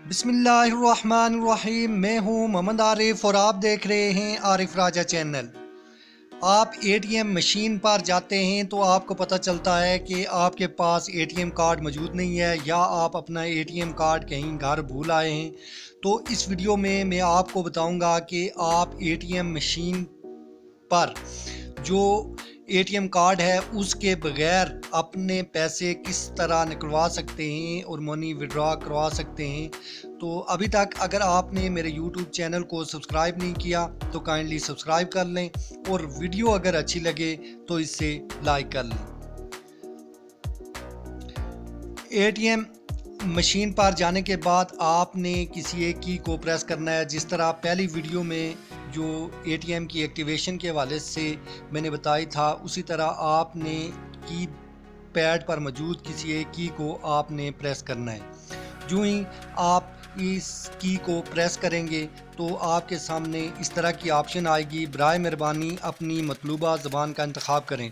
बिस्मिल्लाहिर्रहमानिर्रहीम। मैं हूं मोहम्मद आरिफ और आप देख रहे हैं आरिफ राजा चैनल। आप एटीएम मशीन पर जाते हैं तो आपको पता चलता है कि आपके पास एटीएम कार्ड मौजूद नहीं है या आप अपना एटीएम कार्ड कहीं घर भूल आए हैं। तो इस वीडियो में मैं आपको बताऊंगा कि आप एटीएम मशीन पर जो एटीएम कार्ड है उसके बगैर अपने पैसे किस तरह निकलवा सकते हैं और मनी विड्रॉ करवा सकते हैं। तो अभी तक अगर आपने मेरे YouTube चैनल को सब्सक्राइब नहीं किया तो काइंडली सब्सक्राइब कर लें और वीडियो अगर अच्छी लगे तो इसे लाइक कर लें। एटीएम मशीन पर जाने के बाद आपने किसी एक की को प्रेस करना है। जिस तरह पहली वीडियो में जो एटीएम की एक्टिवेशन के हवाले से मैंने बताई था, उसी तरह आपने की पैड पर मौजूद किसी एक की को आपने प्रेस करना है। जो ही आप इस की को प्रेस करेंगे तो आपके सामने इस तरह की ऑप्शन आएगी, बराए मेहरबानी अपनी मतलूबा ज़बान का इंतखाब करें।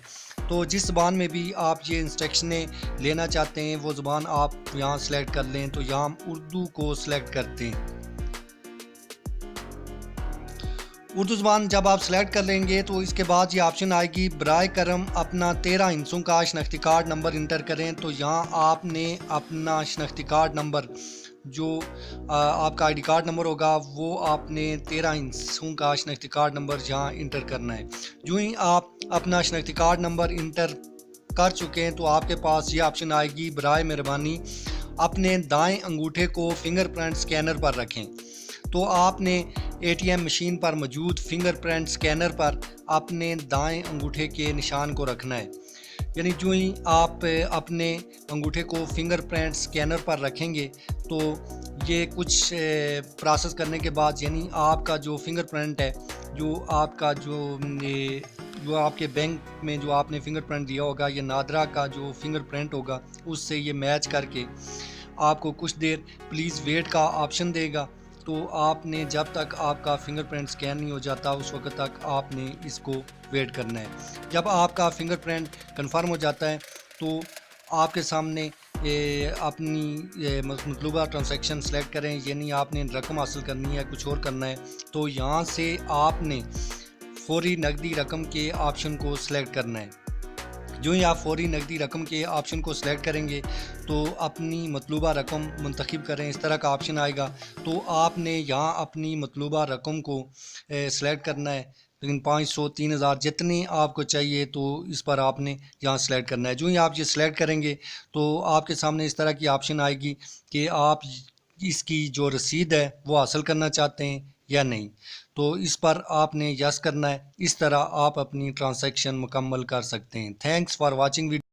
तो जिस ज़बान में भी आप ये इंस्ट्रक्शनें लेना चाहते हैं वो ज़बान आप यहाँ सेलेक्ट कर लें। तो यहाँ हम उर्दू को सिलेक्ट करते हैं। उर्दू ज़बान जब आप सेलेक्ट कर लेंगे तो इसके बाद ये ऑप्शन आएगी, बराए करम अपना 13 हिस्सों का शनाख्ती कार्ड नंबर इंटर करें। तो यहाँ आपने अपना शनाख्ती कार्ड नंबर जो आपका आईडी कार्ड नंबर होगा वो आपने 13 हिस्सों का शनाख्ती कार्ड नंबर यहाँ इंटर करना है। जो ही आप अपना शनाख्ती कार्ड नंबर इंटर कर चुके हैं तो आपके पास ये ऑप्शन आएगी, बराए मेहरबानी अपने दाएं अंगूठे को फिंगरप्रिंट स्कैनर पर रखें। तो आपने एटीएम मशीन पर मौजूद फिंगरप्रिंट स्कैनर पर अपने दाएं अंगूठे के निशान को रखना है। यानी जो ही आप अपने अंगूठे को फिंगरप्रिंट स्कैनर पर रखेंगे तो ये कुछ प्रोसेस करने के बाद यानी आपका जो फिंगरप्रिंट है, जो आपका जो आपके बैंक में जो आपने फिंगरप्रिंट दिया होगा या नादरा का जो फिंगरप्रिंट होगा उससे ये मैच करके आपको कुछ देर प्लीज़ वेट का ऑप्शन देगा। तो आपने जब तक आपका फिंगरप्रिंट स्कैन नहीं हो जाता उस वक्त तक आपने इसको वेट करना है। जब आपका फिंगरप्रिंट कंफर्म हो जाता है तो आपके सामने अपनी मतलूबा ट्रांजैक्शन सेलेक्ट करें, यानी आपने रकम हासिल करनी है, कुछ और करना है। तो यहाँ से आपने फौरी नकदी रकम के ऑप्शन को सिलेक्ट करना है। जो ही आप फौरी नकदी रकम के ऑप्शन को सिलेक्ट करेंगे तो अपनी मतलूबा रकम मुंतखब करें, इस तरह का ऑप्शन आएगा। तो आपने यहाँ अपनी मतलूबा रकम को सिलेक्ट करना है, लेकिन 500 3000 जितनी आपको चाहिए तो इस पर आपने यहाँ सेलेक्ट करना है। जो ही आप ये सिलेक्ट करेंगे तो आपके सामने इस तरह की ऑप्शन आएगी कि आप इसकी जो रसीद है वो हासिल करना चाहते हैं या नहीं। तो इस पर आपने यस करना है। इस तरह आप अपनी ट्रांजैक्शन मुकम्मल कर सकते हैं। Thanks for watching video.